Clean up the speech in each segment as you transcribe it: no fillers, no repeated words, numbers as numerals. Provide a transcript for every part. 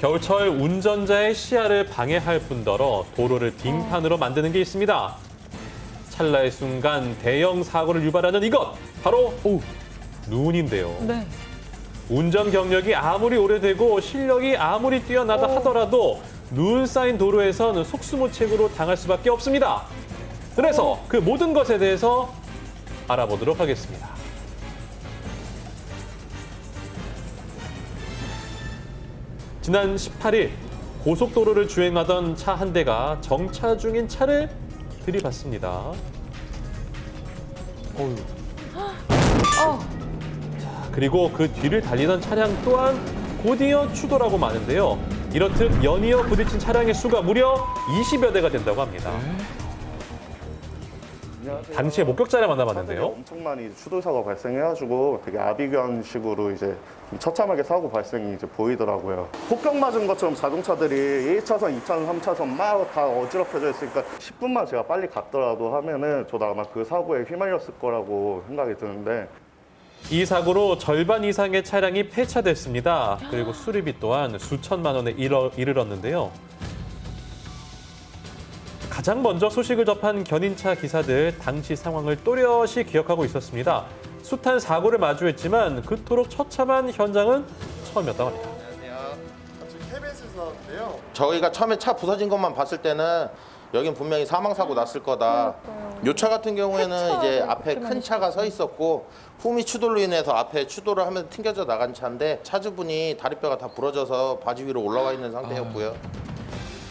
겨울철 운전자의 시야를 방해할 뿐더러 도로를 빙판으로 만드는 게 있습니다. 찰나의 순간 대형 사고를 유발하는 이것, 바로 눈인데요. 네. 운전 경력이 아무리 오래되고 실력이 아무리 뛰어나다 하더라도 눈 쌓인 도로에서는 속수무책으로 당할 수밖에 없습니다. 그래서 그 모든 것에 대해서 알아보도록 하겠습니다. 지난 18일 고속도로를 주행하던 차 한 대가 정차 중인 차를 들이받습니다. 그리고 그 뒤를 달리던 차량 또한 곧이어 추돌하고 마는데요. 이렇듯 연이어 부딪힌 차량의 수가 무려 20여 대가 된다고 합니다. 당시에 목격자를 만나봤는데요. 엄청 많이 추돌 사고 발생해가지고 되게 아비견식으로 이제 좀 처참하게 사고 발생이 이제 보이더라고요. 폭격 맞은 것처럼 자동차들이 1차선, 2차선, 3차선 막 다 어지럽혀져 있으니까 10분만 제가 빨리 갔더라도 하면은 저도 아마 그 사고에 휘말렸을 거라고 생각이 드는데. 이 사고로 절반 이상의 차량이 폐차됐습니다. 그리고 수리비 또한 수천만 원에 이르렀는데요. 가장 먼저 소식을 접한 견인차 기사들 당시 상황을 또렷이 기억하고 있었습니다. 숱한 사고를 마주했지만 그토록 처참한 현장은 처음이었다고 합니다. 안녕하세요. 지금 KBS에서인데요. 저희가 처음에 차 부서진 것만 봤을 때는 여긴 분명히 사망사고 났을 거다. 요 차 같은 경우에는 이제 앞에 큰 차가 서 있었고 후미 추돌로 인해서 앞에 추돌을 하면서 튕겨져 나간 차인데 차주분이 다리뼈가 다 부러져서 바지 위로 올라와 있는 상태였고요.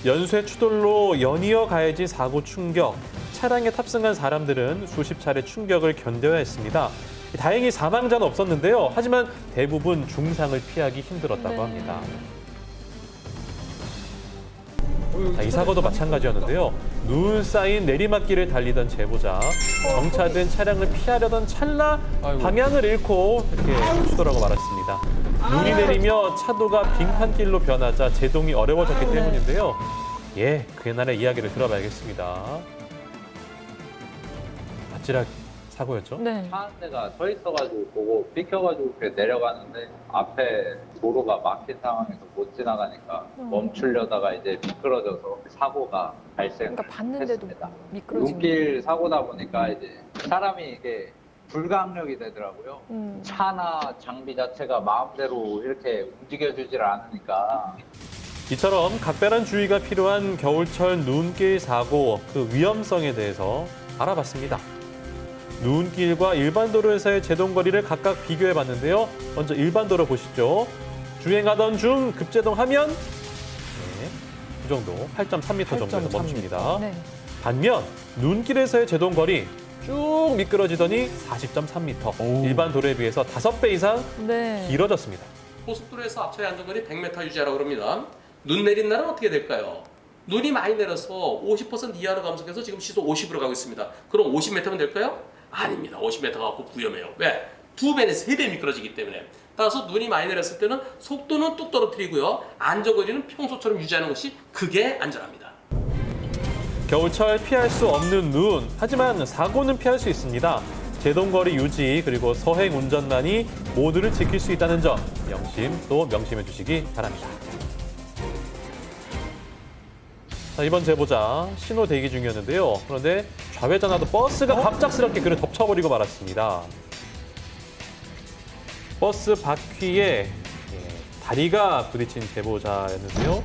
연쇄 추돌로 연이어 가해진 사고 충격. 차량에 탑승한 사람들은 수십 차례 충격을 견뎌야 했습니다. 다행히 사망자는 없었는데요. 하지만 대부분 중상을 피하기 힘들었다고 합니다. 자, 이 사고도 마찬가지였는데요. 눈 쌓인 내리막길을 달리던 제보자. 정차된 차량을 피하려던 찰나 방향을 잃고 이렇게 추돌하고 말았습니다. 눈이 내리며 차도가 빙판길로 변하자 제동이 어려워졌기 때문인데요. 예, 그날의 이야기를 들어봐야겠습니다. 아찔한 사고였죠? 네. 차 한 대가 서 있어가지고 보고 비켜가지고 이렇게 내려가는데 앞에 도로가 막힌 상황에서 못 지나가니까 멈추려다가 이제 미끄러져서 사고가 그러니까 봤는데도 발생했습니다. 미끄러진 눈길 사고다 보니까 이제 사람이 이게 불가항력이 되더라고요. 차나 장비 자체가 마음대로 이렇게 움직여주질 않으니까. 이처럼 각별한 주의가 필요한 겨울철 눈길 사고 그 위험성에 대해서 알아봤습니다. 눈길과 일반 도로에서의 제동거리를 각각 비교해봤는데요. 먼저 일반 도로 보시죠. 주행하던 중 급제동하면 이 정도 8.3m 정도에서 멈춥니다. 네. 반면 눈길에서의 제동거리 쭉 미끄러지더니 40.3m. 일반 도로에 비해서 5배 이상 네. 길어졌습니다. 고속도로에서 앞차의 안전거리 100m 유지하라고 합니다. 눈 내린 날은 어떻게 될까요? 눈이 많이 내려서 50% 이하로 감속해서 지금 시속 50으로 가고 있습니다. 그럼 50m면 될까요? 아닙니다. 50m 갖고 위험해요. 왜? 2배는 3배 미끄러지기 때문에. 따라서 눈이 많이 내렸을 때는 속도는 뚝 떨어뜨리고요. 안전거리는 평소처럼 유지하는 것이 그게 안전합니다. 겨울철 피할 수 없는 눈. 하지만 사고는 피할 수 있습니다. 제동거리 유지 그리고 서행 운전만이 모두를 지킬 수 있다는 점 명심해 주시기 바랍니다. 자, 이번 제보자 신호 대기 중이었는데요. 그런데 좌회전하던 버스가 갑작스럽게 그를 덮쳐버리고 말았습니다. 버스 바퀴에 다리가 부딪힌 제보자였는데요.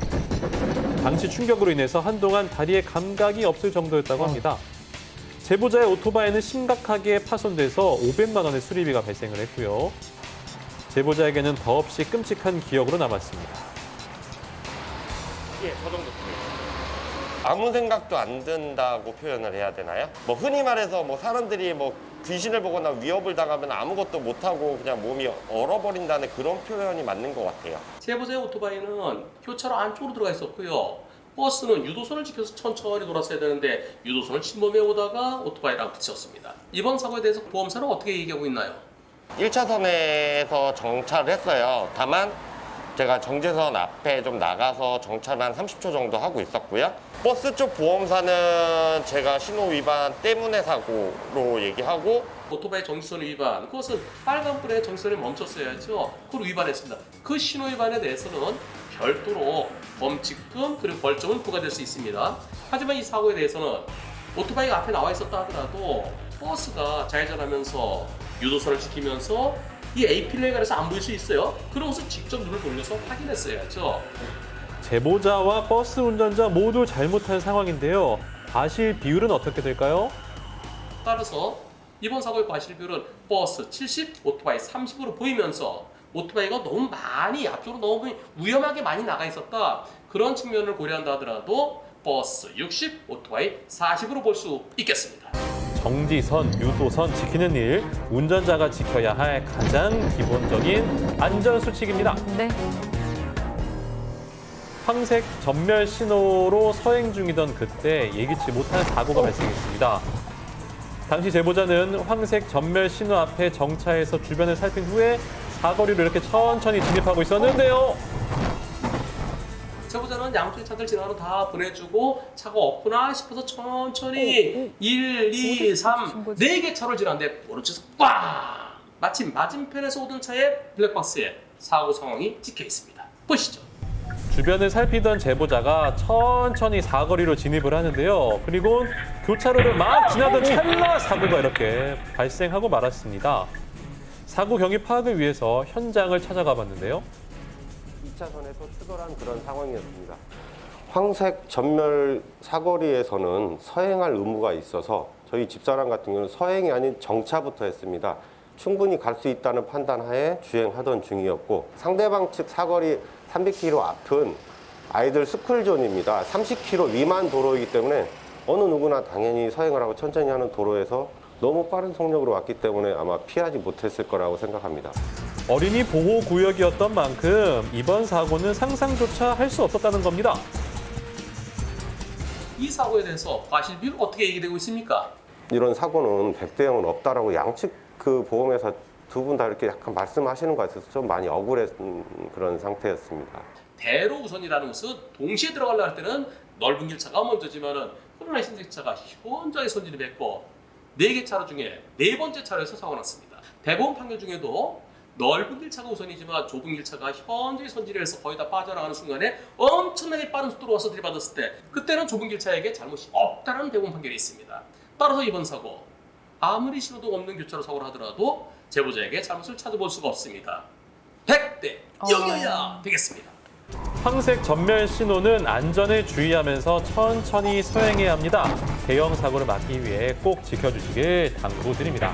당시 충격으로 인해서 한동안 다리에 감각이 없을 정도였다고 합니다. 제보자의 오토바이는 심각하게 파손돼서 500만 원의 수리비가 발생을 했고요. 제보자에게는 더없이 끔찍한 기억으로 남았습니다. 예, 저 정도. 아무 생각도 안 든다고 표현을 해야 되나요? 뭐 흔히 말해서 뭐 사람들이 뭐 귀신을 보거나 위협을 당하면 아무것도 못하고 그냥 몸이 얼어버린다는 그런 표현이 맞는 것 같아요. 제보자의 오토바이는 교차로 안쪽으로 들어가 있었고요. 버스는 유도선을 지켜서 천천히 돌았어야 되는데 유도선을 침범해 오다가 오토바이랑 부딪혔습니다. 이번 사고에 대해서 보험사는 어떻게 얘기하고 있나요? 1차선에서 정차를 했어요. 다만 제가 정제선 앞에 좀 나가서 정차를 한 30초 정도 하고 있었고요. 버스 쪽 보험사는 제가 신호 위반 때문에 사고로 얘기하고 오토바이 정지선 위반, 그것은 빨간불에 정지선에 멈췄어야죠. 그걸 위반했습니다. 그 신호 위반에 대해서는 별도로 범칙금 그리고 벌점은 부과될 수 있습니다. 하지만 이 사고에 대해서는 오토바이가 앞에 나와 있었다 하더라도 버스가 좌회전하면서 유도선을 지키면서 이 A필러에 가려서 안 보일 수 있어요. 그러고서 직접 눈을 돌려서 확인했어야죠. 제보자와 버스 운전자 모두 잘못한 상황인데요. 과실 비율은 어떻게 될까요? 따라서 이번 사고의 과실 비율은 버스 70, 오토바이 30으로 보이면서 오토바이가 너무 많이 앞쪽으로 너무 위험하게 많이 나가 있었다. 그런 측면을 고려한다 하더라도 버스 60, 오토바이 40으로 볼 수 있겠습니다. 정지선, 유도선 지키는 일, 운전자가 지켜야 할 가장 기본적인 안전수칙입니다. 네. 황색 전멸 신호로 서행 중이던 그때 예기치 못한 사고가 발생했습니다. 당시 제보자는 황색 전멸 신호 앞에 정차해서 주변을 살핀 후에 사거리로 이렇게 천천히 진입하고 있었는데요. 제보자는 양쪽의 차들 지나가는 다 보내주고 차가 없구나 싶어서 천천히 1, 2, 3, 4개 차를 지나는데 오른쪽에서 꽝! 마침 맞은편에서 오던 차의 블랙박스에 사고 상황이 찍혀 있습니다. 보시죠. 주변을 살피던 제보자가 천천히 사거리로 진입을 하는데요. 그리고 교차로를 막 지나던 찰나 사고가 이렇게 발생하고 말았습니다. 사고 경위 파악을 위해서 현장을 찾아가 봤는데요. 2차선에서 추돌한 그런 상황이었습니다. 황색 전멸 사거리에서는 서행할 의무가 있어서 저희 집사람 같은 경우는 서행이 아닌 정차부터 했습니다. 충분히 갈 수 있다는 판단하에 주행하던 중이었고 상대방 측 사거리 300km 앞은 아이들 스쿨존입니다. 30km 미만 도로이기 때문에 어느 누구나 당연히 서행을 하고 천천히 하는 도로에서 너무 빠른 속력으로 왔기 때문에 아마 피하지 못했을 거라고 생각합니다. 어린이 보호구역이었던 만큼 이번 사고는 상상조차 할 수 없었다는 겁니다. 이 사고에 대해서 과실 비율 어떻게 얘기되고 있습니까? 이런 사고는 100대 0은 없다라고 양측 그 보험회사 두 분 다 이렇게 약간 말씀하시는 것 같아서 좀 많이 억울했던 그런 상태였습니다. 대로 우선이라는 것은 동시에 들어가려 할 때는 넓은 길차가 먼저지만은 코로나 신색차가 현저히 선진을 했고 4개 차로 중에 4번째 차로에서 사고가 났습니다. 대법원 판결 중에도 넓은 길차가 우선이지만 좁은 길차가 현저히 선진을 해서 거의 다 빠져나가는 순간에 엄청나게 빠른 속도로 와서 들이받았을 때 그때는 좁은 길차에게 잘못이 없다는 대법원 판결이 있습니다. 따라서 이번 사고 아무리 신호도 없는 교차로 사고를 하더라도 제보자에게 잘못을 찾아볼 수가 없습니다. 100대 0이어야 되겠습니다. 황색 전멸 신호는 안전에 주의하면서 천천히 서행해야 합니다. 대형 사고를 막기 위해 꼭 지켜주시길 당부드립니다.